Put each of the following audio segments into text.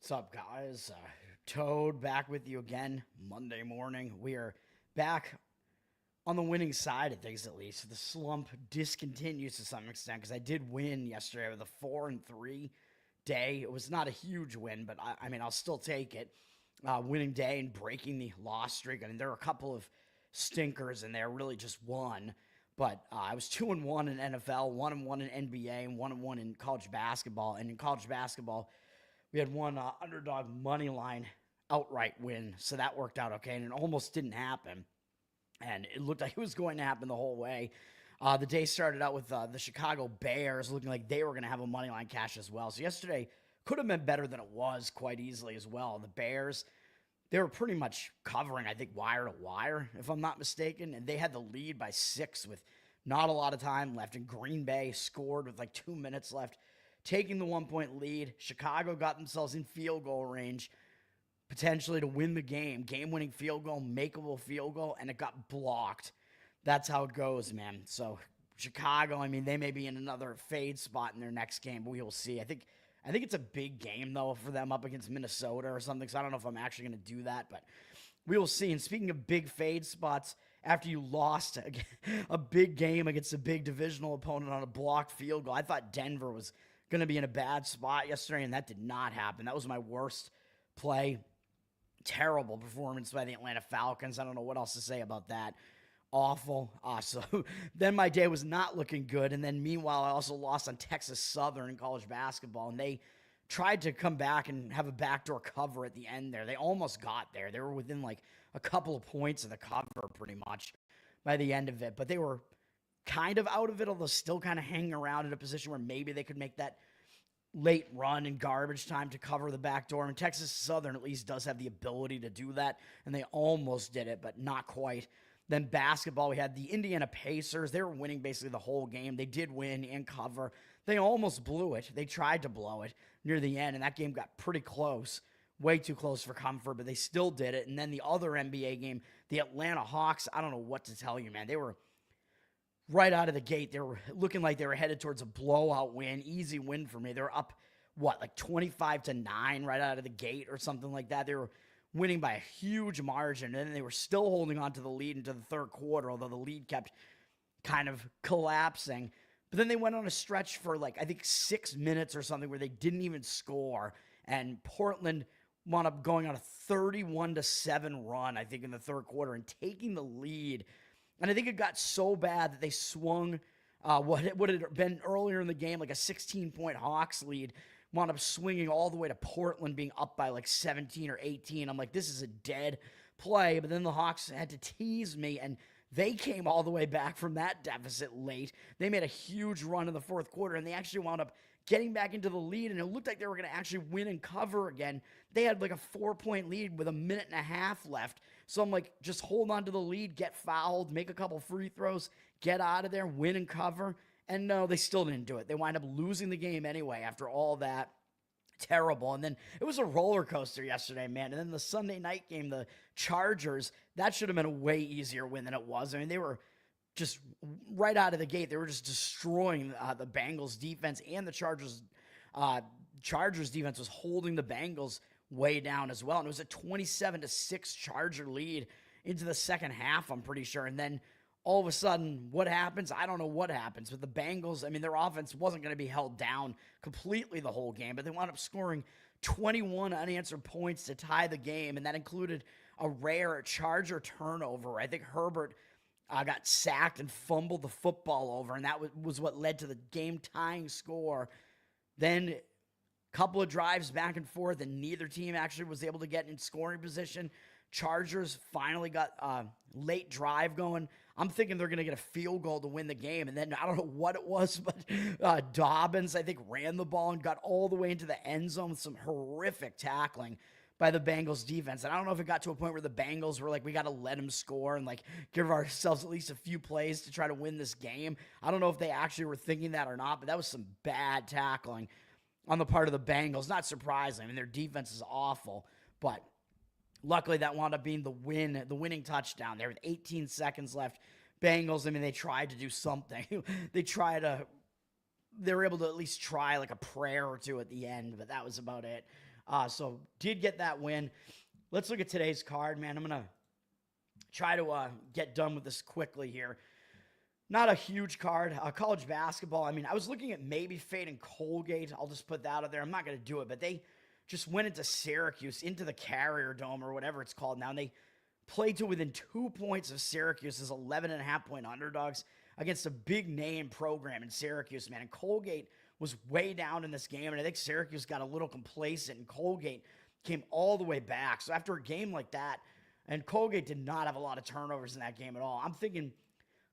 What's up, guys? Toad back with you again Monday morning. We are back on the winning side of things, at least. The slump discontinues to some extent because I did win yesterday with a 4-3 day. It was not a huge win, but I mean, I'll still take it. Winning day and breaking the loss streak. I mean, there are a couple of stinkers in there, really just one. But I was 2-1 in NFL, 1-1 in NBA, and 1-1 in college basketball. And in college basketball, we had one underdog money line outright win, so that worked out okay, and it almost didn't happen. And it looked like it was going to happen the whole way. The day started out with the Chicago Bears looking like they were going to have a money line cash as well. So yesterday could have been better than it was quite easily as well. The Bears, they were pretty much covering, I think, wire to wire, if I'm not mistaken, and they had the lead by 6 with not a lot of time left. And Green Bay scored with like 2 minutes left, taking the 1-point lead. Chicago got themselves in field goal range, potentially to win the game. Game-winning field goal, makeable field goal, and it got blocked. That's how it goes, man. So Chicago, I mean, they may be in another fade spot in their next game, but we will see. I think it's a big game, though, for them up against Minnesota or something, so I don't know if I'm actually going to do that, but we will see. And speaking of big fade spots, after you lost a big game against a big divisional opponent on a blocked field goal, I thought Denver was going to be in a bad spot yesterday, and that did not happen. That was my worst play. Terrible performance by the Atlanta Falcons. I don't know what else to say about that. Awful. So then my day was not looking good. And then meanwhile, I also lost on Texas Southern in college basketball, and they tried to come back and have a backdoor cover at the end there. They almost got there. They were within like a couple of points of the cover pretty much by the end of it, but they were kind of out of it, although still kind of hanging around in a position where maybe they could make that late run in garbage time to cover the back door. And Texas Southern at least does have the ability to do that, and they almost did it, but not quite. Then basketball, we had the Indiana Pacers. They were winning basically the whole game. They did win and cover. They almost blew it. They tried to blow it near the end, and that game got pretty close. Way too close for comfort, but they still did it. And then the other NBA game, the Atlanta Hawks, I don't know what to tell you, man. They were right out of the gate. They were looking like they were headed towards a blowout win, easy win for me. They were up, like 25-9 right out of the gate or something like that. They were winning by a huge margin, and then they were still holding on to the lead into the third quarter, although the lead kept kind of collapsing. But then they went on a stretch for like, I think 6 minutes or something where they didn't even score, and Portland wound up going on a 31-7 run, I think, in the third quarter and taking the lead. And I think it got so bad that they swung what had been earlier in the game, like a 16-point Hawks lead, wound up swinging all the way to Portland being up by like 17 or 18. I'm like, this is a dead play. But then the Hawks had to tease me, and they came all the way back from that deficit late. They made a huge run in the fourth quarter, and they actually wound up getting back into the lead, and it looked like they were going to actually win and cover again. They had like a 4-point lead with a minute and a half left. So I'm like, just hold on to the lead, get fouled, make a couple free throws, get out of there, win and cover. And no, they still didn't do it. They wind up losing the game anyway after all that. Terrible. And then it was a roller coaster yesterday, man. And then the Sunday night game, the Chargers, that should have been a way easier win than it was. I mean, they were just right out of the gate. They were just destroying the Bengals defense, and the Chargers defense was holding the Bengals way down as well. And it was a 27-6 Charger lead into the second half, I'm pretty sure. And then all of a sudden, what happens? I don't know what happens. But the Bengals, I mean, their offense wasn't going to be held down completely the whole game, but they wound up scoring 21 unanswered points to tie the game, and that included a rare Charger turnover. I think Herbert got sacked and fumbled the football over, and that was what led to the game-tying score. Then a couple of drives back and forth, and neither team actually was able to get in scoring position. Chargers finally got a late drive going. I'm thinking they're going to get a field goal to win the game, and then I don't know what it was, but Dobbins, I think, ran the ball and got all the way into the end zone with some horrific tackling by the Bengals defense. And I don't know if it got to a point where the Bengals were like, we got to let him score and like give ourselves at least a few plays to try to win this game. I don't know if they actually were thinking that or not, but that was some bad tackling on the part of the Bengals. Not surprising. I mean, their defense is awful, but luckily that wound up being the winning touchdown there with 18 seconds left. Bengals, I mean, they tried to do something. They were able to at least try like a prayer or two at the end, but that was about it. So did get that win. Let's look at today's card, man. I'm going to try to get done with this quickly here. Not a huge card. College basketball, I mean, I was looking at maybe fading Colgate. I'll just put that out there. I'm not going to do it, but they just went into Syracuse, into the Carrier Dome or whatever it's called now, and they played to within 2 points of Syracuse as 11.5-point underdogs against a big-name program in Syracuse, man. And Colgate was way down in this game, and I think Syracuse got a little complacent, and Colgate came all the way back. So after a game like that, and Colgate did not have a lot of turnovers in that game at all, I'm thinking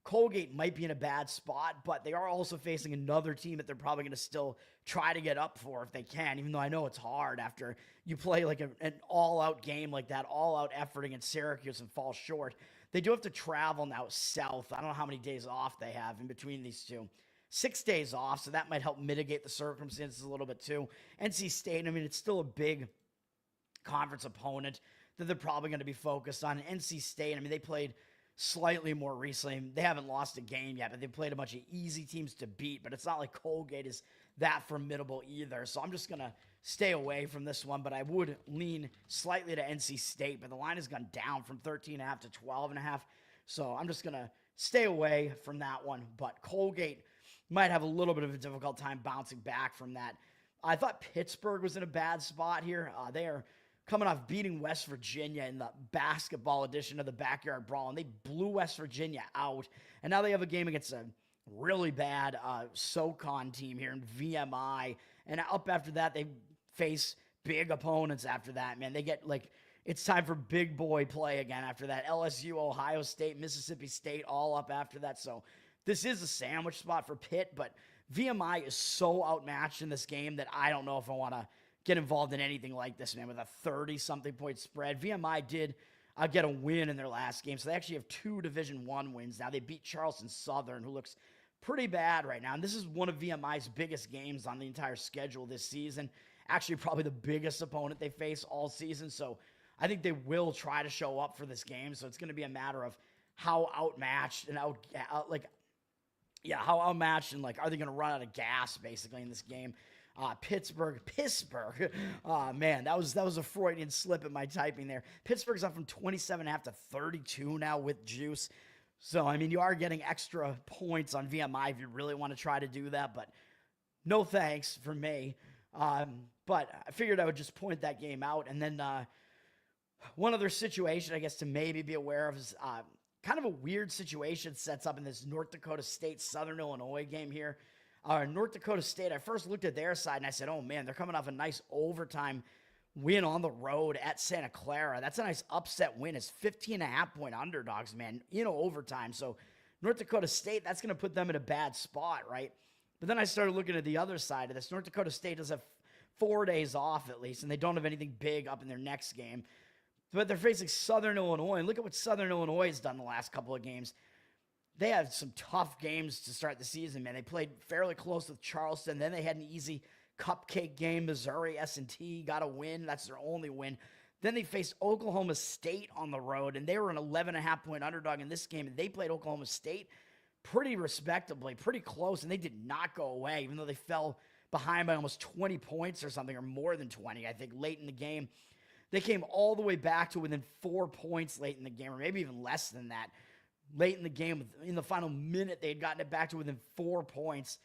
Colgate might be in a bad spot, but they are also facing another team that they're probably going to still try to get up for if they can, even though I know it's hard after you play like an all-out game like that, all-out effort against Syracuse and fall short. They do have to travel now south. I don't know how many days off they have in between these two. 6 days off, so that might help mitigate the circumstances a little bit too. NC State, I mean, it's still a big conference opponent that they're probably going to be focused on. NC State, I mean, they played slightly more recently. They haven't lost a game yet, but they played a bunch of easy teams to beat, but it's not like Colgate is that formidable either. So I'm just going to stay away from this one, but I would lean slightly to NC State, but the line has gone down from 13.5 to 12.5. So I'm just going to stay away from that one, but Colgate might have a little bit of a difficult time bouncing back from that. I thought Pittsburgh was in a bad spot here. They are coming off beating West Virginia in the basketball edition of the Backyard Brawl, and they blew West Virginia out. And now they have a game against a really bad SoCon team here in VMI. And up after that, they face big opponents after that, man. They get, like, it's time for big boy play again after that. LSU, Ohio State, Mississippi State, all up after that. So this is a sandwich spot for Pitt, but VMI is so outmatched in this game that I don't know if I want to get involved in anything like this, man, with a 30-something point spread. VMI did get a win in their last game, so they actually have 2 Division I wins now. They beat Charleston Southern, who looks pretty bad right now, and this is one of VMI's biggest games on the entire schedule this season. Actually, probably the biggest opponent they face all season, so I think they will try to show up for this game, so it's going to be a matter of how outmatched and how outmatched and, like, are they going to run out of gas, basically, in this game. Pittsburgh. Man, that was a Freudian slip in my typing there. Pittsburgh's up from 27.5 to 32 now with juice. So, I mean, you are getting extra points on VMI if you really want to try to do that, but no thanks for me. But I figured I would just point that game out. And then one other situation, I guess, to maybe be aware of is kind of a weird situation sets up in this North Dakota State Southern Illinois game here. North Dakota State, I first looked at their side and I said, oh man, they're coming off a nice overtime win on the road at Santa Clara. That's a nice upset win. It's 15.5-point underdogs, man, overtime. So North Dakota State, that's going to put them in a bad spot, right? But then I started looking at the other side of this. North Dakota State does have 4 days off at least, and they don't have anything big up in their next game. But they're facing Southern Illinois, and look at what Southern Illinois has done the last couple of games. They had some tough games to start the season, man. They played fairly close with Charleston. Then they had an easy cupcake game. Missouri S&T got a win. That's their only win. Then they faced Oklahoma State on the road, and they were an 11.5-point underdog in this game. And they played Oklahoma State pretty respectably, pretty close, and they did not go away, even though they fell behind by almost 20 points or something, or more than 20, I think, late in the game. They came all the way back to within 4 points late in the game, or maybe even less than that. Late in the game, in the final minute, they had gotten it back to within 4 points.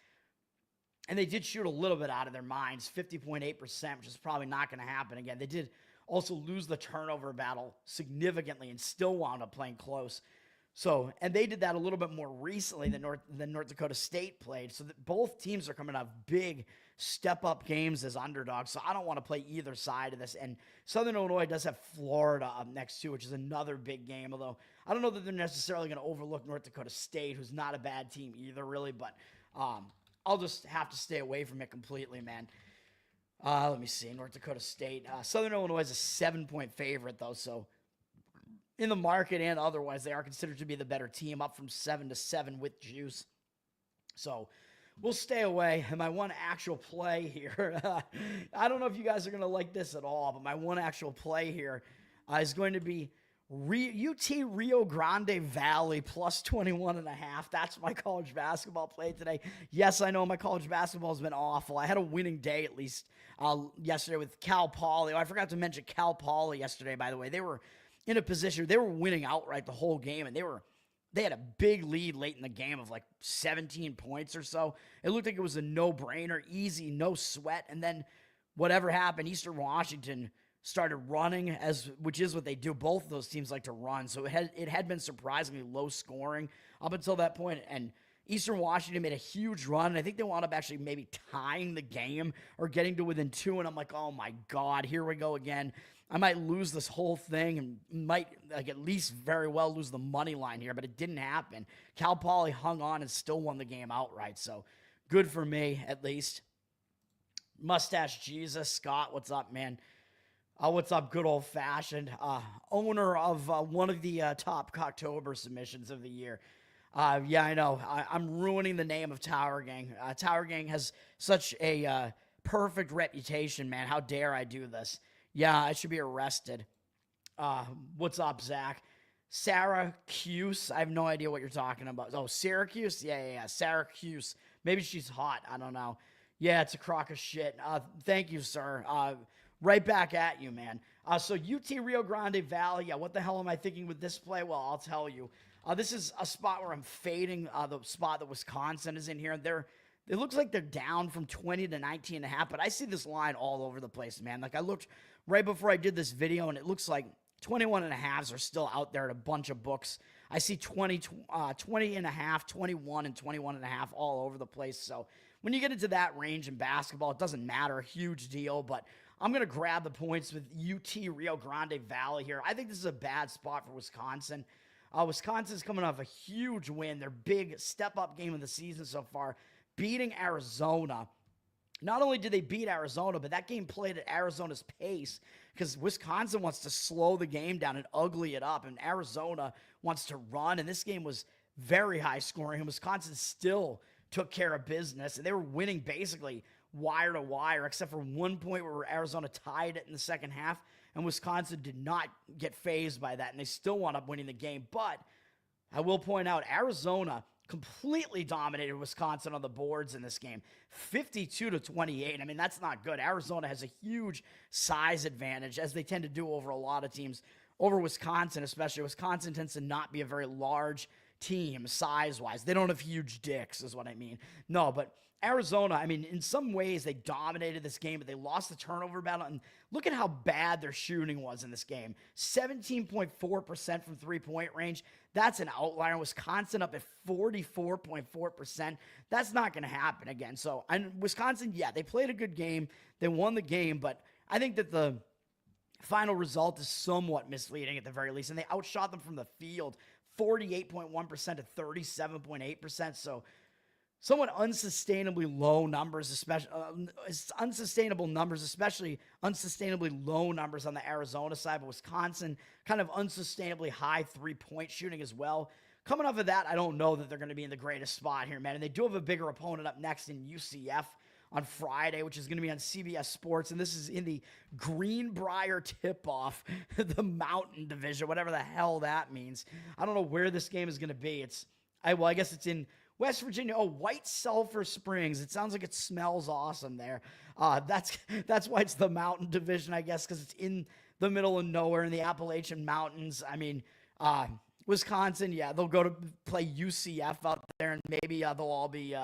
And they did shoot a little bit out of their minds, 50.8%, which is probably not going to happen again. They did also lose the turnover battle significantly and still wound up playing close. So, and they did that a little bit more recently than North Dakota State played. So that both teams are coming off big step-up games as underdogs. So I don't want to play either side of this. And Southern Illinois does have Florida up next too, which is another big game. Although I don't know that they're necessarily going to overlook North Dakota State, who's not a bad team either, really. But I'll just have to stay away from it completely, man. Let me see. North Dakota State. Southern Illinois is a 7-point favorite, though. So in the market and otherwise, they are considered to be the better team, up from 7 to 7 with juice. So we'll stay away. And my one actual play here, I don't know if you guys are going to like this at all, but my one actual play here is going to be UT-Rio Grande Valley plus 21.5. That's my college basketball play today. Yes, I know my college basketball has been awful. I had a winning day at least yesterday with Cal Poly. I forgot to mention Cal Poly yesterday, by the way. They were in a position, they were winning outright the whole game, and they had a big lead late in the game of like 17 points or so. It looked like it was a no-brainer, easy, no sweat, and then whatever happened, Eastern Washington started running, which is what they do. Both of those teams like to run, so it had been surprisingly low scoring up until that point, and Eastern Washington made a huge run, and I think they wound up actually maybe tying the game or getting to within 2, and I'm like, oh my God, here we go again. I might lose this whole thing and might at least very well lose the money line here, but it didn't happen. Cal Poly hung on and still won the game outright, so good for me at least. Mustache Jesus, Scott, what's up, man? What's up, good old-fashioned? Owner of one of the top Cocktober submissions of the year. Yeah, I know. I'm ruining the name of Tower Gang. Tower Gang has such a perfect reputation, man. How dare I do this? Yeah, I should be arrested. What's up, Zach? Syracuse. I have no idea what you're talking about. Oh, Syracuse? Yeah. Syracuse. Maybe she's hot. I don't know. Yeah, it's a crock of shit. Thank you, sir. Right back at you, man. So UT-Rio Grande Valley. Yeah, what the hell am I thinking with this play? Well, I'll tell you. This is a spot where I'm fading the spot that Wisconsin is in here. It looks like they're down from 20 to 19.5, but I see this line all over the place, man. Like I looked right before I did this video, and it looks like 21.5s are still out there at a bunch of books. I see 20 and a half, 21 and 21.5 all over the place. So when you get into that range in basketball, it doesn't matter, a huge deal, but I'm going to grab the points with UT-Rio Grande Valley here. I think this is a bad spot for Wisconsin. Wisconsin's coming off a huge win, their big step-up game of the season so far, beating Arizona. Not only did they beat Arizona, but that game played at Arizona's pace because Wisconsin wants to slow the game down and ugly it up, and Arizona wants to run, and this game was very high scoring, and Wisconsin still took care of business, and they were winning basically wire to wire, except for one point where Arizona tied it in the second half, and Wisconsin did not get fazed by that, and they still wound up winning the game. But I will point out, Arizona completely dominated Wisconsin on the boards in this game, 52-28. I mean, that's not good. Arizona has a huge size advantage, as they tend to do over a lot of teams, over Wisconsin especially. Wisconsin tends to not be a very large team size-wise. They don't have huge dicks, is what I mean. No, but Arizona, I mean, in some ways, they dominated this game, but they lost the turnover battle. And look at how bad their shooting was in this game. 17.4% from three-point range. That's an outlier. Wisconsin up at 44.4%. That's not going to happen again. So, and Wisconsin, yeah, they played a good game. They won the game, but I think that the final result is somewhat misleading at the very least. And they outshot them from the field, 48.1% to 37.8%. So, somewhat unsustainably low numbers, especially unsustainable numbers, especially unsustainably low numbers on the Arizona side, but Wisconsin kind of unsustainably high three-point shooting as well. Coming off of that, I don't know that they're going to be in the greatest spot here, man. And they do have a bigger opponent up next in UCF on Friday, which is going to be on CBS Sports, and this is in the Greenbrier tip-off, the Mountain Division, whatever the hell that means. I don't know where this game is going to be. I guess it's in West Virginia. Oh, White Sulphur Springs. It sounds like it smells awesome there. That's why it's the Mountain Division, I guess, because it's in the middle of nowhere in the Appalachian Mountains. I mean, Wisconsin, yeah, they'll go to play UCF out there, and maybe they'll all be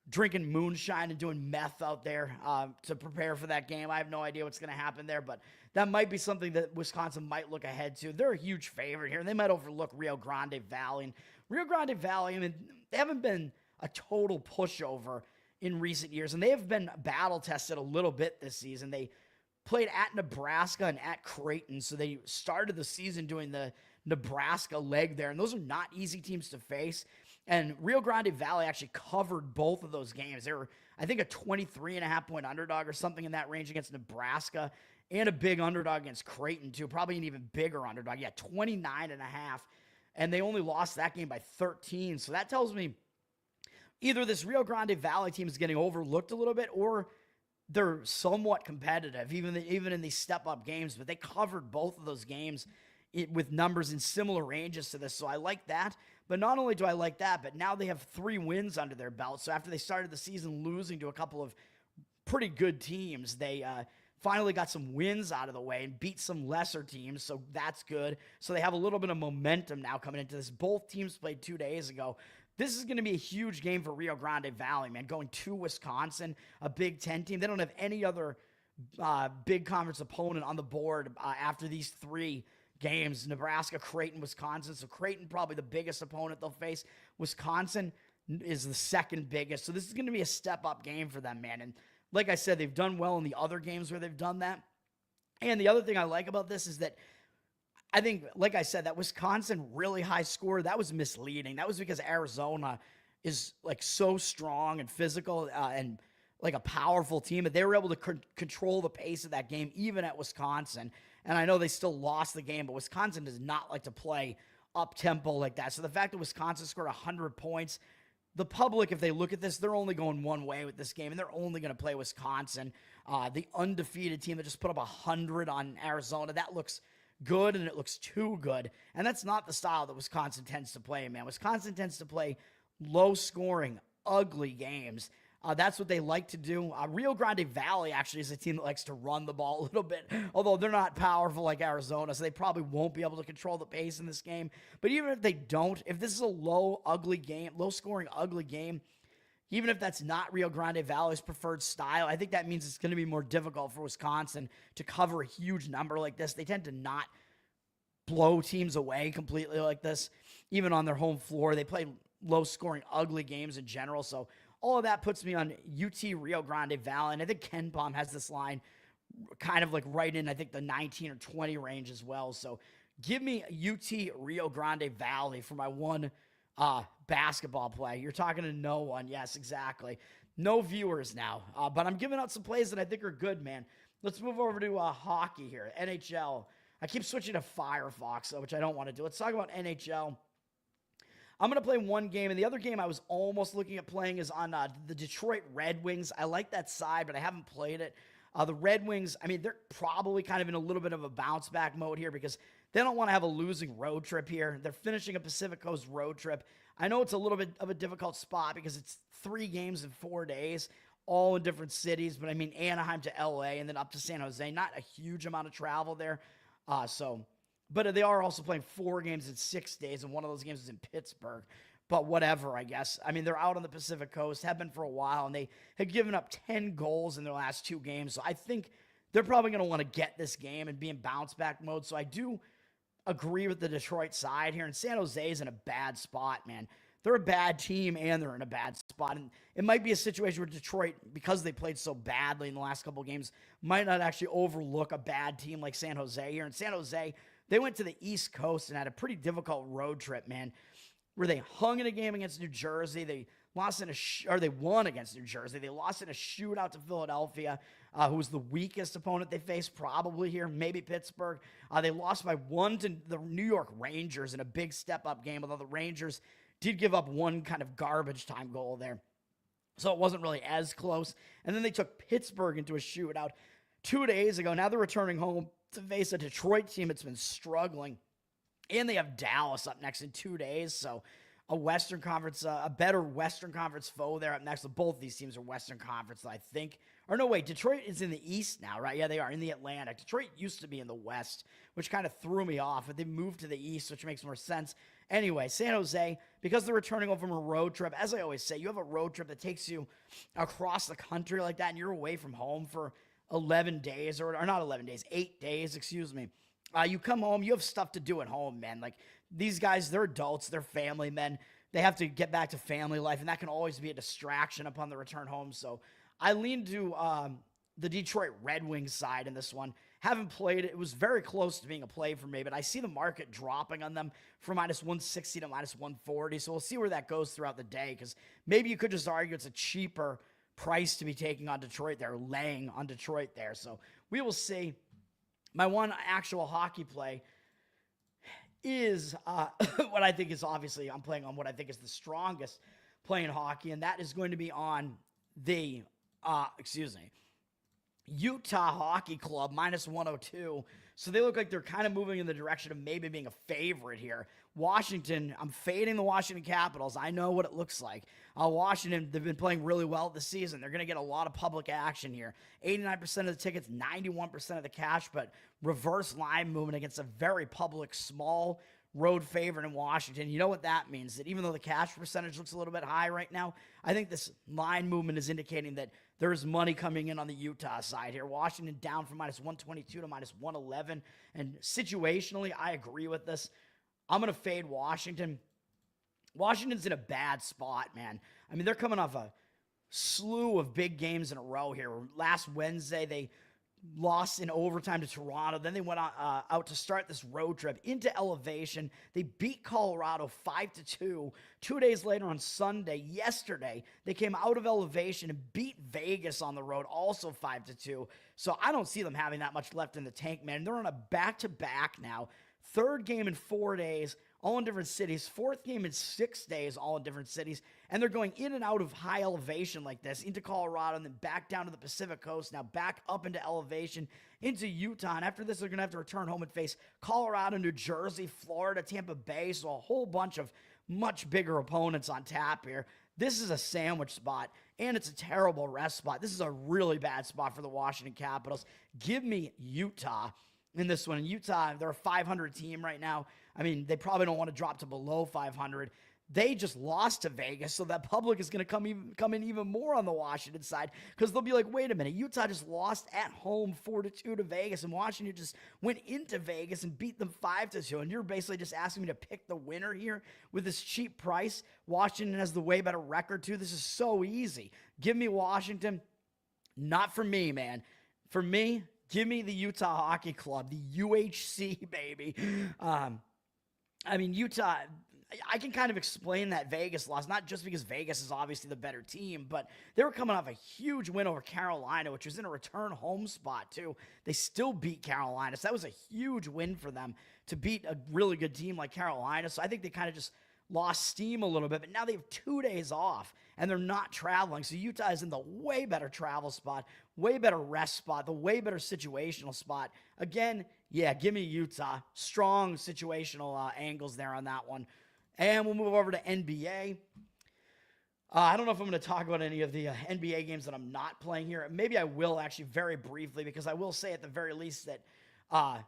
drinking moonshine and doing meth out there to prepare for that game. I have no idea what's going to happen there, but that might be something that Wisconsin might look ahead to. They're a huge favorite here, and they might overlook Rio Grande Valley. And Rio Grande Valley, I mean, they haven't been a total pushover in recent years, and they have been battle-tested a little bit this season. They played at Nebraska and at Creighton, so they started the season doing the Nebraska leg there, and those are not easy teams to face. And Rio Grande Valley actually covered both of those games. They were, I think, a 23.5-point underdog or something in that range against Nebraska, and a big underdog against Creighton, too. Probably an even bigger underdog. Yeah, 29.5. And they only lost that game by 13. So that tells me either this Rio Grande Valley team is getting overlooked a little bit, or they're somewhat competitive, even in these step-up games. But they covered both of those games with numbers in similar ranges to this. So I like that. But not only do I like that, but now they have 3 wins under their belt. So after they started the season losing to a couple of pretty good teams, they finally got some wins out of the way and beat some lesser teams. So that's good. So they have a little bit of momentum now coming into this. Both teams played 2 days ago. This is going to be a huge game for Rio Grande Valley, man. Going to Wisconsin, a Big Ten team. They don't have any other big conference opponent on the board after these 3 games: Nebraska, Creighton, Wisconsin. So Creighton probably the biggest opponent they'll face. Wisconsin is the second biggest. So this is going to be a step-up game for them, man. And like I said, they've done well in the other games where they've done that. And the other thing I like about this is that I think, like I said, that Wisconsin really high score, that was misleading. That was because Arizona is like so strong and physical and like a powerful team that they were able to control the pace of that game, even at Wisconsin. And I know they still lost the game, but Wisconsin does not like to play up-tempo like that. So the fact that Wisconsin scored 100 points, the public, if they look at this, they're only going one way with this game, and they're only going to play Wisconsin, the undefeated team that just put up 100 on Arizona. That looks good, and it looks too good. And that's not the style that Wisconsin tends to play, man. Wisconsin tends to play low-scoring, ugly games. That's what they like to do. Rio Grande Valley actually is a team that likes to run the ball a little bit, although they're not powerful like Arizona, so they probably won't be able to control the pace in this game. But even if they don't, if this is a low-scoring, ugly game, even if that's not Rio Grande Valley's preferred style, I think that means it's going to be more difficult for Wisconsin to cover a huge number like this. They tend to not blow teams away completely like this, even on their home floor. They play low-scoring, ugly games in general, so all of that puts me on UT-Rio Grande Valley, and I think Ken Palm has this line kind of like right in, I think, the 19 or 20 range as well. So give me UT-Rio Grande Valley for my one basketball play. You're talking to no one. Yes, exactly. No viewers now, but I'm giving out some plays that I think are good, man. Let's move over to hockey here, NHL. I keep switching to Firefox, which I don't want to do. Let's talk about NHL. I'm going to play one game, and the other game I was almost looking at playing is on the Detroit Red Wings. I like that side, but I haven't played it. The Red Wings, I mean, they're probably kind of in a little bit of a bounce-back mode here because they don't want to have a losing road trip here. They're finishing a Pacific Coast road trip. I know it's a little bit of a difficult spot because it's 3 games in 4 days, all in different cities, but I mean, Anaheim to LA and then up to San Jose. Not a huge amount of travel there. But they are also playing 4 games in 6 days, and one of those games is in Pittsburgh. But whatever, I guess. I mean, they're out on the Pacific Coast, have been for a while, and they had given up 10 goals in their last 2 games. So I think they're probably going to want to get this game and be in bounce-back mode. So I do agree with the Detroit side here. And San Jose is in a bad spot, man. They're a bad team, and they're in a bad spot. And it might be a situation where Detroit, because they played so badly in the last couple of games, might not actually overlook a bad team like San Jose here. And San Jose, they went to the East Coast and had a pretty difficult road trip, man, where they hung in a game against New Jersey. They lost they won against New Jersey. They lost in a shootout to Philadelphia, who was the weakest opponent they faced probably here, maybe Pittsburgh. They lost by 1 to the New York Rangers in a big step-up game, although the Rangers did give up 1 kind of garbage time goal there. So it wasn't really as close. And then they took Pittsburgh into a shootout 2 days ago. Now they're returning home to face a Detroit team that's been struggling. And they have Dallas up next in 2 days. So a Western Conference, a better Western Conference foe there up next. So both these teams are Western Conference, I think. Or no, wait, Detroit is in the East now, right? Yeah, they are in the Atlantic. Detroit used to be in the West, which kind of threw me off. But they moved to the East, which makes more sense. Anyway, San Jose, because they're returning home from a road trip, as I always say, you have a road trip that takes you across the country like that, and you're away from home for 11 days, or not 11 days, 8 days, excuse me. You come home, you have stuff to do at home, man. Like, these guys, they're adults, they're family men. They have to get back to family life, and that can always be a distraction upon the return home. So I lean to the Detroit Red Wings side in this one. Haven't played it. It was very close to being a play for me, but I see the market dropping on them from minus 160 to minus 140. So we'll see where that goes throughout the day, because maybe you could just argue it's a cheaper price to be taking on Detroit there, laying on Detroit there. So we will see. My one actual hockey play is what I think is, obviously, I'm playing on what I think is the strongest play in hockey, and that is going to be on the, Utah Hockey Club minus 102. So they look like they're kind of moving in the direction of maybe being a favorite here. Washington, I'm fading the Washington Capitals. I know what it looks like. Washington, they've been playing really well this season. They're going to get a lot of public action here. 89% of the tickets, 91% of the cash, but reverse line movement against a very public, small road favorite in Washington. You know what that means? That even though the cash percentage looks a little bit high right now, I think this line movement is indicating that there's money coming in on the Utah side here. Washington down from minus 122 to minus 111. And situationally, I agree with this. I'm going to fade Washington. Washington's in a bad spot, man. I mean, they're coming off a slew of big games in a row here. Last Wednesday, they lost in overtime to Toronto. Then they went out to start this road trip into Elevation. They beat Colorado 5-2. 2 days later on Sunday, yesterday, they came out of Elevation and beat Vegas on the road, also 5-2. So I don't see them having that much left in the tank, man. They're on a back-to-back now. Third game in 4 days, all in different cities. Fourth game in 6 days, all in different cities. And they're going in and out of high elevation like this, into Colorado, and then back down to the Pacific Coast, now back up into elevation, into Utah. And after this, they're going to have to return home and face Colorado, New Jersey, Florida, Tampa Bay. So a whole bunch of much bigger opponents on tap here. This is a sandwich spot, and it's a terrible rest spot. This is a really bad spot for the Washington Capitals. Give me Utah in this one. In Utah, they're a 500 team right now. I mean, they probably don't want to drop to below 500. They just lost to Vegas, so that public is going to come in even more on the Washington side, because they'll be like, wait a minute, Utah just lost at home 4-2 to Vegas, and Washington just went into Vegas and beat them 5-2, and you're basically just asking me to pick the winner here with this cheap price. Washington has the way better record, too. This is so easy. Give me Washington. Not for me, man. For me, give me the Utah Hockey Club, the UHC, baby. I mean, Utah, I can kind of explain that Vegas loss, not just because Vegas is obviously the better team, but they were coming off a huge win over Carolina, which was in a return home spot, too. They still beat Carolina, so that was a huge win for them to beat a really good team like Carolina. So I think they kind of just lost steam a little bit, but now they have 2 days off, and they're not traveling. So Utah is in the way better travel spot, way better rest spot, the way better situational spot. Again, yeah, give me Utah. Strong situational angles there on that one. And we'll move over to NBA. I don't know if I'm going to talk about any of the NBA games that I'm not playing here. Maybe I will, actually, very briefly, because I will say at the very least that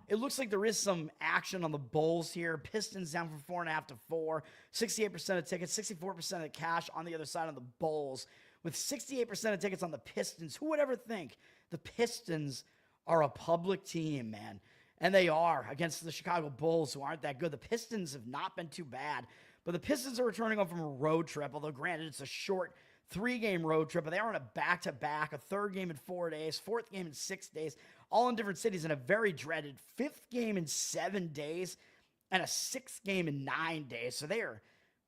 it looks like there is some action on the Bulls here. Pistons down from 4.5 to 4. 68% of tickets, 64% of the cash on the other side of the Bulls. With 68% of tickets on the Pistons, who would ever think the Pistons are a public team, man? And they are, against the Chicago Bulls, who aren't that good. The Pistons have not been too bad, but the Pistons are returning home from a road trip, although granted it's a short 3-game road trip, but they are on a back-to-back, a third game in 4 days, fourth game in 6 days, all in different cities, and a very dreaded 5th game in 7 days, and a 6th game in 9 days. So they are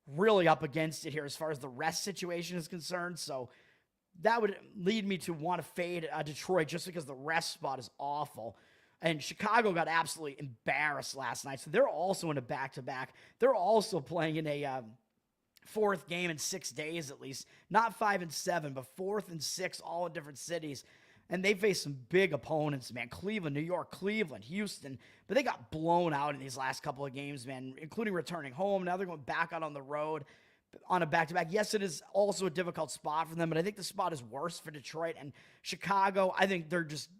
really up against it here as far as the rest situation is concerned. So that would lead me to want to fade Detroit just because the rest spot is awful. And Chicago got absolutely embarrassed last night, so they're also in a back-to-back. They're also playing in a 4th game in 6 days at least. Not 5 and 7, but 4th and 6, all in different cities. And they faced some big opponents, man. Cleveland, New York, Cleveland, Houston. But they got blown out in these last couple of games, man, including returning home. Now they're going back out on the road on a back-to-back. Yes, it is also a difficult spot for them, but I think the spot is worse for Detroit. And Chicago, I think they're just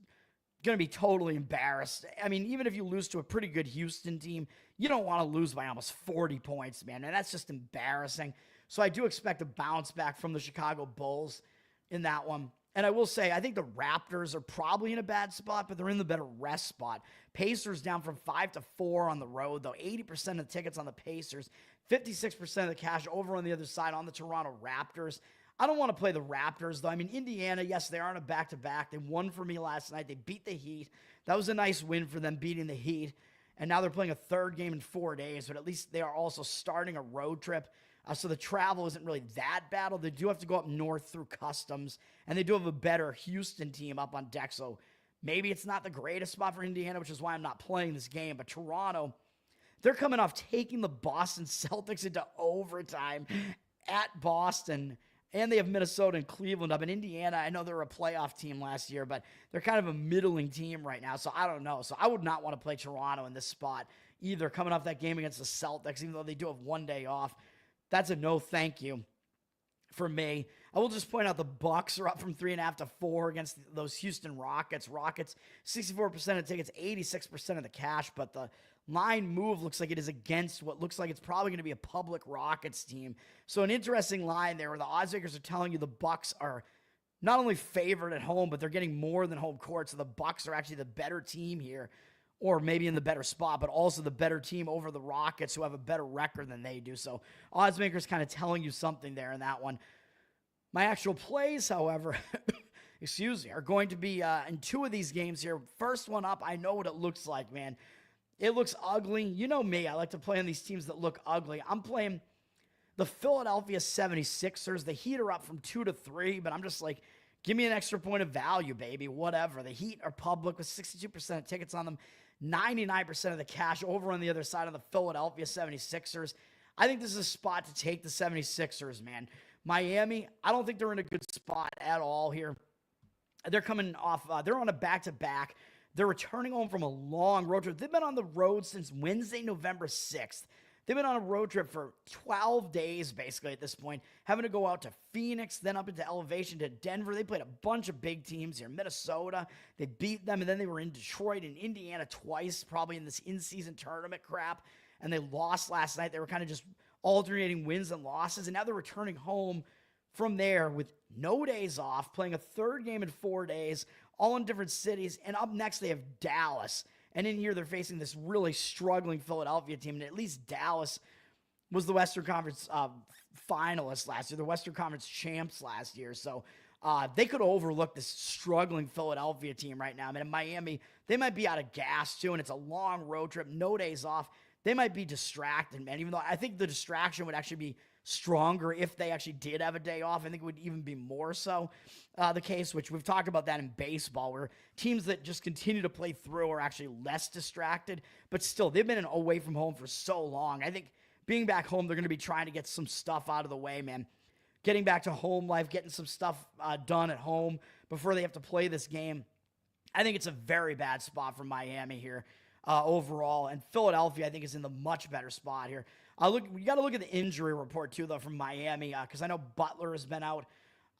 going to be totally embarrassed. I mean, even if you lose to a pretty good Houston team, you don't want to lose by almost 40 points, man. And that's just embarrassing. So I do expect a bounce back from the Chicago Bulls in that one. And I will say, I think the Raptors are probably in a bad spot, but they're in the better rest spot. Pacers down from 5 to 4 on the road, though. 80% of the tickets on the Pacers, 56% of the cash over on the other side on the Toronto Raptors. I don't want to play the Raptors, though. I mean, Indiana, yes, they are on a back-to-back. They won for me last night. They beat the Heat. That was a nice win for them, beating the Heat. And now they're playing a 3rd game in 4 days, but at least they are also starting a road trip. So the travel isn't really that bad. They do have to go up north through customs, and they do have a better Houston team up on deck. So maybe it's not the greatest spot for Indiana, which is why I'm not playing this game. But Toronto, they're coming off taking the Boston Celtics into overtime at Boston. And they have Minnesota and Cleveland up. In Indiana, I know they were a playoff team last year, but they're kind of a middling team right now, so I don't know. So I would not want to play Toronto in this spot either, coming off that game against the Celtics, even though they do have one day off. That's a no thank you for me. I will just point out the Bucks are up from 3.5 to 4 against those Houston Rockets. Rockets, 64% of tickets, 86% of the cash, but the line move looks like it is against what looks like it's probably going to be a public Rockets team. So an interesting line there where the odds makers are telling you the Bucks are not only favored at home, but they're getting more than home court. So the Bucks are actually the better team here, or maybe in the better spot, but also the better team over the Rockets, who have a better record than they do. So odds makers kind of telling you something there in that one. My actual plays, however, excuse me, are going to be in two of these games here. First one up, I know what it looks like, man. It looks ugly. You know me. I like to play on these teams that look ugly. I'm playing the Philadelphia 76ers. The Heat are up from 2 to 3, but I'm just like, give me an extra point of value, baby. Whatever. The Heat are public with 62% of tickets on them, 99% of the cash over on the other side of the Philadelphia 76ers. I think this is a spot to take the 76ers, man. Miami, I don't think they're in a good spot at all here. They're coming off, they're on a back-to-back. They're returning home from a long road trip. They've been on the road since Wednesday, November 6th. They've been on a road trip for 12 days, basically, at this point, having to go out to Phoenix, then up into elevation to Denver. They played a bunch of big teams here. Minnesota, they beat them, and then they were in Detroit and Indiana twice, probably in this in-season tournament crap, and they lost last night. They were kind of just alternating wins and losses, and now they're returning home from there with no days off, playing a third game in 4 days, all in different cities, and up next they have Dallas. And in here, they're facing this really struggling Philadelphia team, and at least Dallas was the Western Conference finalist last year, the Western Conference champs last year. So they could overlook this struggling Philadelphia team right now. I mean, in Miami, they might be out of gas, too, and it's a long road trip, no days off. They might be distracted, man, even though I think the distraction would actually be stronger if they actually did have a day off. I think it would even be more so the case, which we've talked about that in baseball, where teams that just continue to play through are actually less distracted. But still, they've been away from home for so long. I think being back home, they're going to be trying to get some stuff out of the way, man. Getting back to home life, getting some stuff done at home before they have to play this game. I think it's a very bad spot for Miami here. Overall, and Philadelphia, I think, is in the much better spot here. We got to look at the injury report too, though, from Miami, because I know Butler has been out.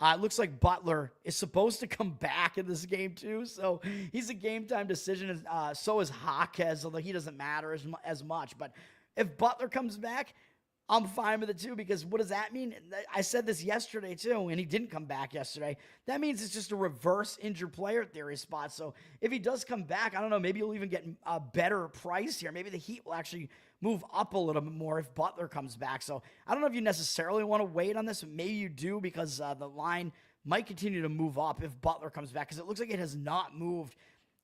It looks like Butler is supposed to come back in this game too, so he's a game time decision. So is Jaquez, although he doesn't matter as much. But if Butler comes back, I'm fine with it too, because what does that mean? I said this yesterday too, and he didn't come back yesterday. That means it's just a reverse injured player theory spot. So if he does come back, I don't know, maybe you'll even get a better price here. Maybe the Heat will actually move up a little bit more if Butler comes back. So I don't know if you necessarily want to wait on this. Maybe you do, because the line might continue to move up if Butler comes back, because it looks like it has not moved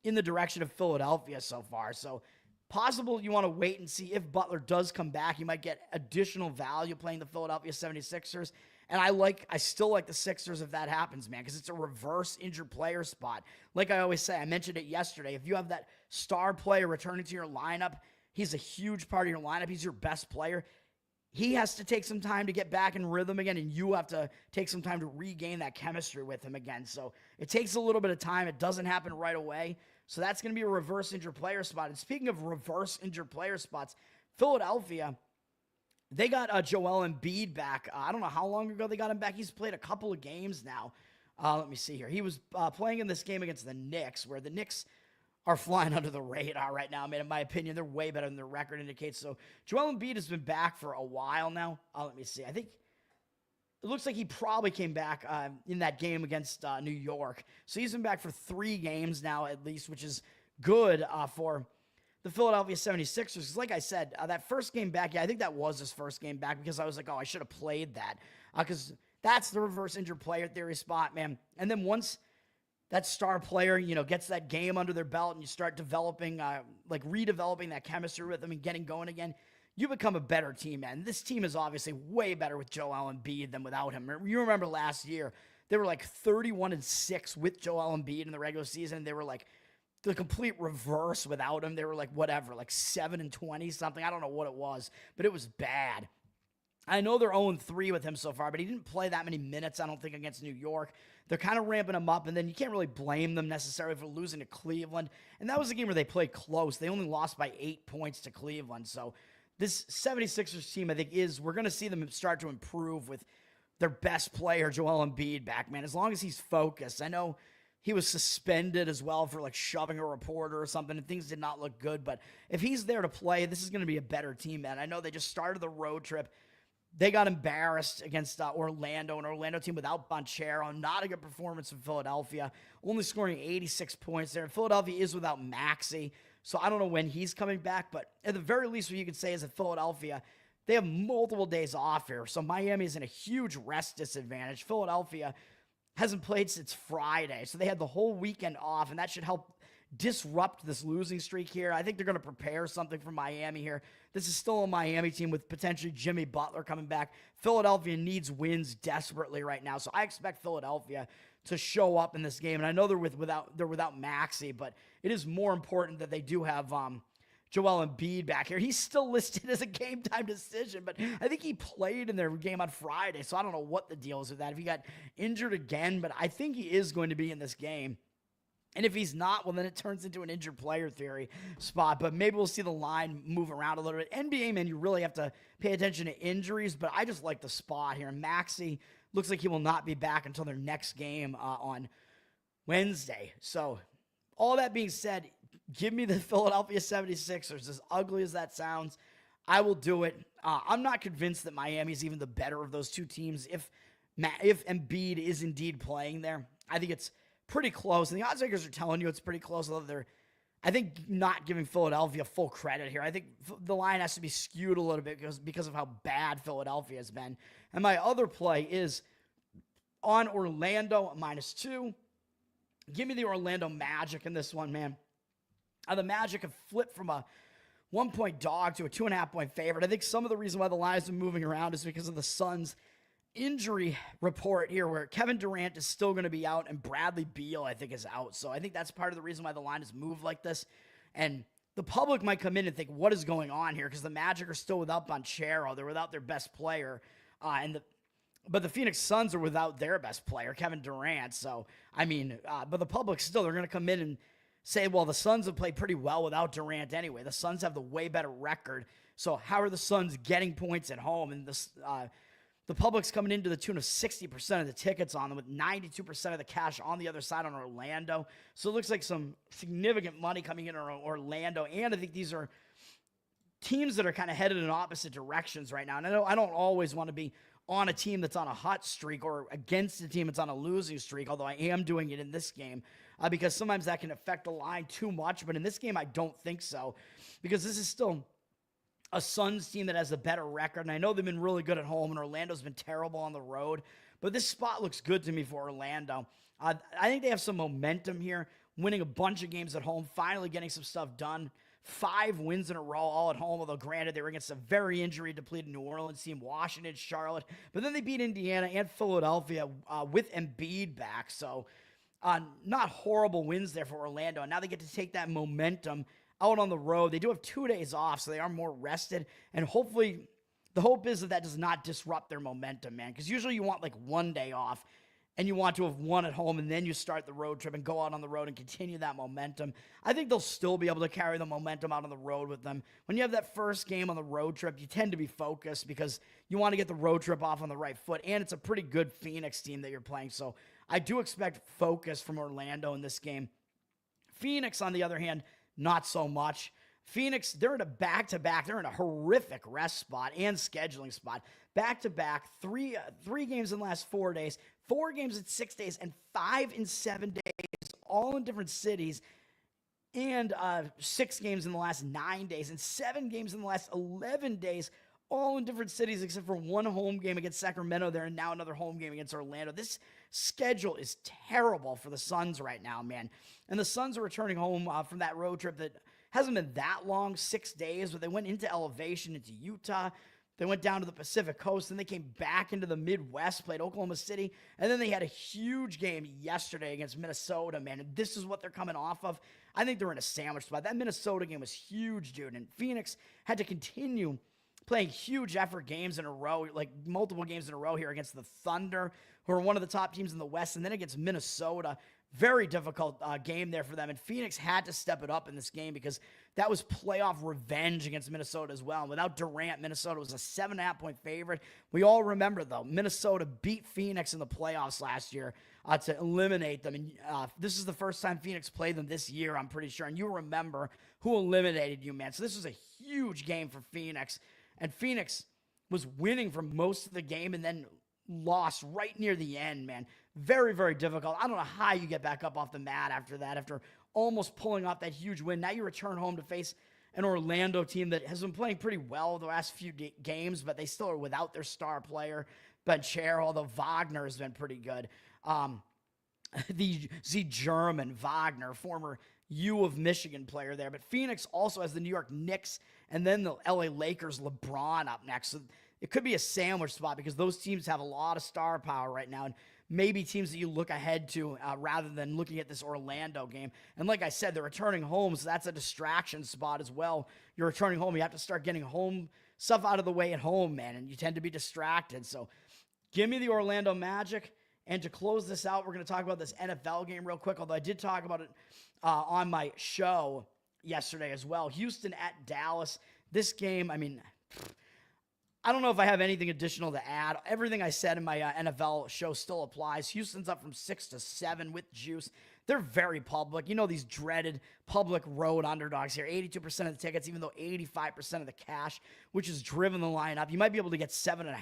in the direction of Philadelphia so far. So possible you want to wait and see if Butler does come back. You might get additional value playing the Philadelphia 76ers. And I still like the Sixers if that happens, man, because it's a reverse injured player spot. Like I always say, I mentioned it yesterday. If you have that star player returning to your lineup, he's a huge part of your lineup. He's your best player. He has to take some time to get back in rhythm again, and you have to take some time to regain that chemistry with him again. So it takes a little bit of time. It doesn't happen right away. So that's going to be a reverse injured player spot. And speaking of reverse injured player spots, Philadelphia, they got Joel Embiid back. I don't know how long ago they got him back. He's played a couple of games now. Let me see here. He was playing in this game against the Knicks, where the Knicks are flying under the radar right now. I mean, in my opinion, they're way better than their record indicates. So Joel Embiid has been back for a while now. Let me see. I think it looks like he probably came back in that game against New York. So he's been back for 3 games now at least, which is good for the Philadelphia 76ers. Because like I said, that first game back, I think that was his first game back, because I was like, oh, I should have played that. Because that's the reverse injured player theory spot, man. And then once that star player, gets that game under their belt and you start developing, redeveloping that chemistry with them and getting going again, you become a better team, man. This team is obviously way better with Joel Embiid than without him. You remember last year, they were like 31-6 with Joel Embiid in the regular season. They were like the complete reverse without him. They were like 7-20 something. I don't know what it was, but it was bad. I know they're 0-3 with him so far, but he didn't play that many minutes, I don't think, against New York. They're kind of ramping him up, and then you can't really blame them necessarily for losing to Cleveland. And that was a game where they played close. They only lost by 8 points to Cleveland. So this 76ers team, I think, we're going to see them start to improve with their best player, Joel Embiid, back, man, as long as he's focused. I know he was suspended as well for like shoving a reporter or something, and things did not look good. But if he's there to play, this is going to be a better team, man. I know they just started the road trip. They got embarrassed against Orlando, an Orlando team without Banchero. Not a good performance in Philadelphia, only scoring 86 points there. Philadelphia is without Maxey, so I don't know when he's coming back, but at the very least what you could say is that Philadelphia, they have multiple days off here, so Miami is in a huge rest disadvantage. Philadelphia hasn't played since Friday, so they had the whole weekend off, and that should help disrupt this losing streak here. I think they're going to prepare something for Miami here. This is still a Miami team with potentially Jimmy Butler coming back. Philadelphia needs wins desperately right now, so I expect Philadelphia to show up in this game. And I know they're without Maxey, but it is more important that they do have Joel Embiid back here. He's still listed as a game time decision, but I think he played in their game on Friday, so I don't know what the deal is with that. If he got injured again, but I think he is going to be in this game. And if he's not, well, then it turns into an injured player theory spot. But maybe we'll see the line move around a little bit. NBA, man, you really have to pay attention to injuries, but I just like the spot here. Maxey looks like he will not be back until their next game on Wednesday. So all that being said, give me the Philadelphia 76ers. As ugly as that sounds, I will do it. I'm not convinced that Miami is even the better of those two teams. If Embiid is indeed playing there, I think it's pretty close, and the odds makers are telling you it's pretty close, although they're, I think, not giving Philadelphia full credit here. I think the line has to be skewed a little bit because of how bad Philadelphia has been. And my other play is on Orlando -2. Give me the Orlando Magic in this one, man. The Magic have flipped from a 1-point dog to a 2.5-point favorite. I think some of the reason why the line has been moving around is because of the Suns' injury report here, where Kevin Durant is still going to be out and Bradley Beal, I think, is out. So I think that's part of the reason why the line has moved like this. And the public might come in and think, what is going on here? Because the Magic are still without Banchero. They're without their best player. But the Phoenix Suns are without their best player, Kevin Durant. So, I mean, but the public still, they're going to come in and say, well, the Suns have played pretty well without Durant anyway. The Suns have the way better record. So how are the Suns getting points at home? And the public's coming into the tune of 60% of the tickets on them, with 92% of the cash on the other side on Orlando. So it looks like some significant money coming in on Orlando. And I think these are teams that are kind of headed in opposite directions right now. And I know I don't always want to be on a team that's on a hot streak or against a team that's on a losing streak, although I am doing it in this game because sometimes that can affect the line too much. But in this game, I don't think so, because this is still a Suns team that has a better record, and I know they've been really good at home, and Orlando's been terrible on the road, but this spot looks good to me for Orlando. I think they have some momentum here, winning a bunch of games at home, finally getting some stuff done. 5 wins in a row, all at home, although granted, they were against a very injury-depleted New Orleans team, Washington, Charlotte, but then they beat Indiana and Philadelphia with Embiid back, so not horrible wins there for Orlando, and now they get to take that momentum out on the road. They do have 2 days off, so they are more rested. And hopefully, the hope is that does not disrupt their momentum, man. Because usually you want like 1 day off, and you want to have one at home, and then you start the road trip and go out on the road and continue that momentum. I think they'll still be able to carry the momentum out on the road with them. When you have that first game on the road trip, you tend to be focused because you want to get the road trip off on the right foot, and it's a pretty good Phoenix team that you're playing. So I do expect focus from Orlando in this game. Phoenix, on the other hand, not so much. Phoenix, they're in a back-to-back. They're in a horrific rest spot and scheduling spot. Back-to-back, three games in the last 4 days, 4 games in 6 days, and 5 in 7 days, all in different cities, and 6 games in the last 9 days, and 7 games in the last 11 days, all in different cities except for 1 home game against Sacramento there, and now another home game against Orlando. This schedule is terrible for the Suns right now, man. And the Suns are returning home from that road trip that hasn't been that long, 6 days, but they went into elevation into Utah. They went down to the Pacific Coast, and they came back into the Midwest, played Oklahoma City, and then they had a huge game yesterday against Minnesota, man. And this is what they're coming off of. I think they're in a sandwich spot. That Minnesota game was huge, dude. And Phoenix had to continue playing huge effort games in a row, like multiple games in a row here against the Thunder, who are one of the top teams in the West, and then against Minnesota. Very difficult game there for them. And Phoenix had to step it up in this game because that was playoff revenge against Minnesota as well. And without Durant, Minnesota was a 7.5-point favorite. We all remember, though, Minnesota beat Phoenix in the playoffs last year to eliminate them. And this is the first time Phoenix played them this year, I'm pretty sure. And you remember who eliminated you, man. So this was a huge game for Phoenix. And Phoenix was winning for most of the game and then lost right near the end, man. Very, very difficult. I don't know how you get back up off the mat after that, after almost pulling off that huge win. Now you return home to face an Orlando team that has been playing pretty well the last few games, but they still are without their star player, Bencher, although Wagner has been pretty good. The German Wagner, former U of Michigan player there. But Phoenix also has the New York Knicks and then the LA Lakers LeBron up next. So it could be a sandwich spot because those teams have a lot of star power right now. And maybe teams that you look ahead to rather than looking at this Orlando game. And like I said, they're returning home, so that's a distraction spot as well. You're returning home. You have to start getting home stuff out of the way at home, man, and you tend to be distracted. So give me the Orlando Magic. And to close this out, we're going to talk about this NFL game real quick, although I did talk about it on my show yesterday as well. Houston at Dallas. This game, I mean, I don't know if I have anything additional to add. Everything I said in my NFL show still applies. Houston's up from 6-7 with juice. They're very public. You know, these dreaded public road underdogs here. 82% of the tickets, even though 85% of the cash, which has driven the line up. You might be able to get 7.5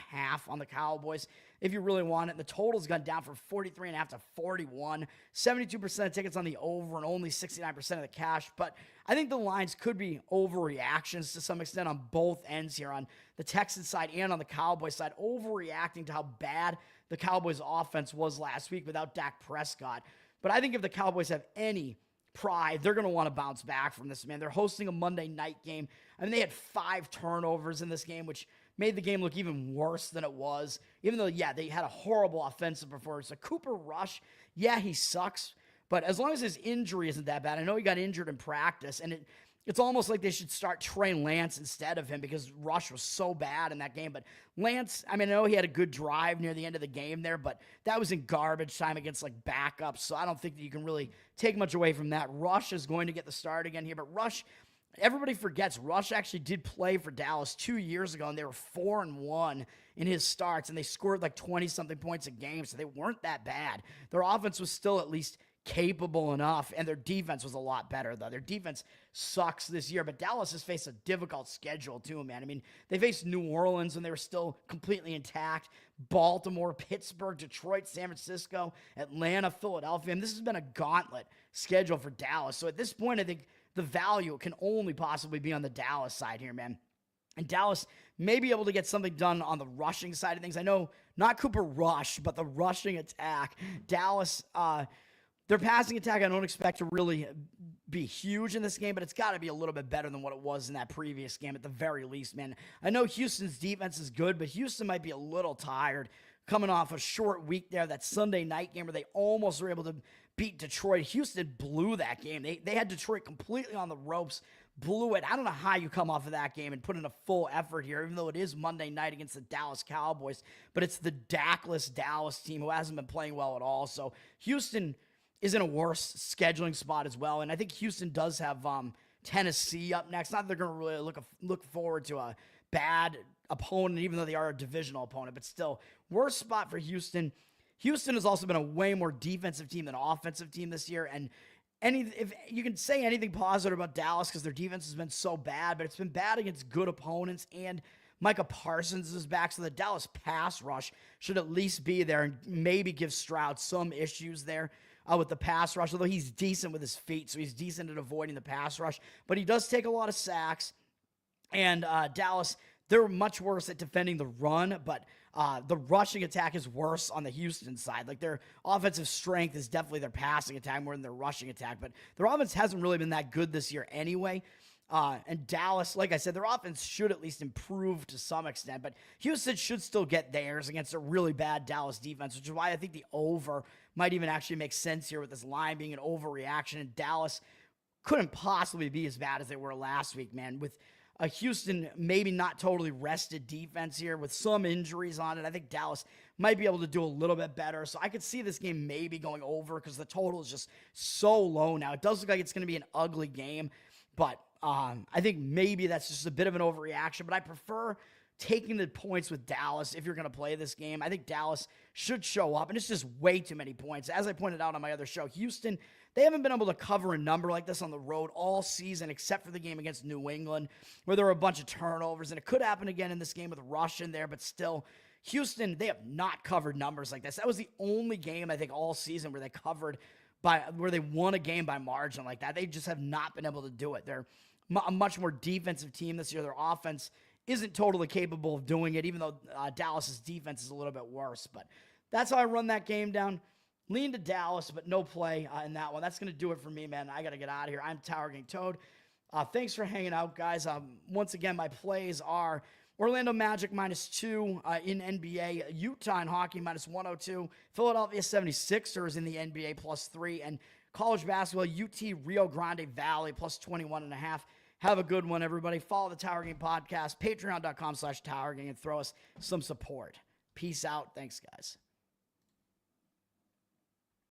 on the Cowboys if you really want it. The total's gone down from 43.5 to 41. 72% of tickets on the over and only 69% of the cash. But I think the lines could be overreactions to some extent on both ends here, on the Texans side and on the Cowboys side, overreacting to how bad the Cowboys offense was last week without Dak Prescott. But I think if the Cowboys have any pride, they're going to want to bounce back from this, man. They're hosting a Monday night game. I mean, they had 5 turnovers in this game, which made the game look even worse than it was. Even though, yeah, they had a horrible offensive performance. So Cooper Rush, yeah, he sucks. But as long as his injury isn't that bad, I know he got injured in practice, and it's almost like they should start Trey Lance instead of him because Rush was so bad in that game. But Lance, I mean, I know he had a good drive near the end of the game there, but that was in garbage time against like backups. So I don't think that you can really take much away from that. Rush is going to get the start again here, but Rush, everybody forgets Rush actually did play for Dallas 2 years ago, and they were 4-1 in his starts, and they scored like 20-something points a game, so they weren't that bad. Their offense was still at least capable enough, and their defense was a lot better, though. Their defense sucks this year, but Dallas has faced a difficult schedule, too, man. I mean, they faced New Orleans, and they were still completely intact. Baltimore, Pittsburgh, Detroit, San Francisco, Atlanta, Philadelphia, and this has been a gauntlet schedule for Dallas. So at this point, I think the value can only possibly be on the Dallas side here, man. And Dallas may be able to get something done on the rushing side of things. I know not Cooper Rush, but the rushing attack. Dallas, their passing attack, I don't expect to really be huge in this game, but it's got to be a little bit better than what it was in that previous game at the very least, man. I know Houston's defense is good, but Houston might be a little tired coming off a short week there, that Sunday night game where they almost were able to beat Detroit. Houston blew that game. They had Detroit completely on the ropes, blew it. I don't know how you come off of that game and put in a full effort here, even though it is Monday night against the Dallas Cowboys, but it's the Dakless Dallas team who hasn't been playing well at all. So Houston is in a worse scheduling spot as well. And I think Houston does have Tennessee up next. Not that they're going to really look forward to a bad opponent, even though they are a divisional opponent, but still, worst spot for Houston. Houston has also been a way more defensive team than offensive team this year. And if you can say anything positive about Dallas because their defense has been so bad, but it's been bad against good opponents, and Micah Parsons is back, so the Dallas pass rush should at least be there and maybe give Stroud some issues there with the pass rush, although he's decent with his feet, so he's decent at avoiding the pass rush. But he does take a lot of sacks. And Dallas, they're much worse at defending the run, but the rushing attack is worse on the Houston side. Like, their offensive strength is definitely their passing attack more than their rushing attack, but their offense hasn't really been that good this year anyway. And Dallas, like I said, their offense should at least improve to some extent, but Houston should still get theirs against a really bad Dallas defense, which is why I think the over might even actually make sense here with this line being an overreaction. And Dallas couldn't possibly be as bad as they were last week, man. With Houston maybe not totally rested defense here with some injuries on it. I think Dallas might be able to do a little bit better. So I could see this game maybe going over because the total is just so low now. It does look like it's going to be an ugly game, but I think maybe that's just a bit of an overreaction. But I prefer taking the points with Dallas if you're going to play this game. I think Dallas should show up, and it's just way too many points. As I pointed out on my other show, Houston, they haven't been able to cover a number like this on the road all season except for the game against New England where there were a bunch of turnovers, and it could happen again in this game with Rush in there, but still, Houston, they have not covered numbers like this. That was the only game, I think, all season where they won a game by margin like that. They just have not been able to do it. They're a much more defensive team this year. Their offense isn't totally capable of doing it, even though Dallas's defense is a little bit worse. But that's how I run that game down. Lean to Dallas, but no play in that one. That's going to do it for me, man. I got to get out of here. I'm Tower Gang Toad. Thanks for hanging out, guys. Once again, my plays are Orlando Magic -2 in NBA, Utah in hockey -102, Philadelphia 76ers in the NBA +3, and college basketball, UT-Rio Grande Valley +21.5. Have a good one, everybody. Follow the Tower Gang Podcast, patreon.com/Tower Gang, and throw us some support. Peace out. Thanks, guys.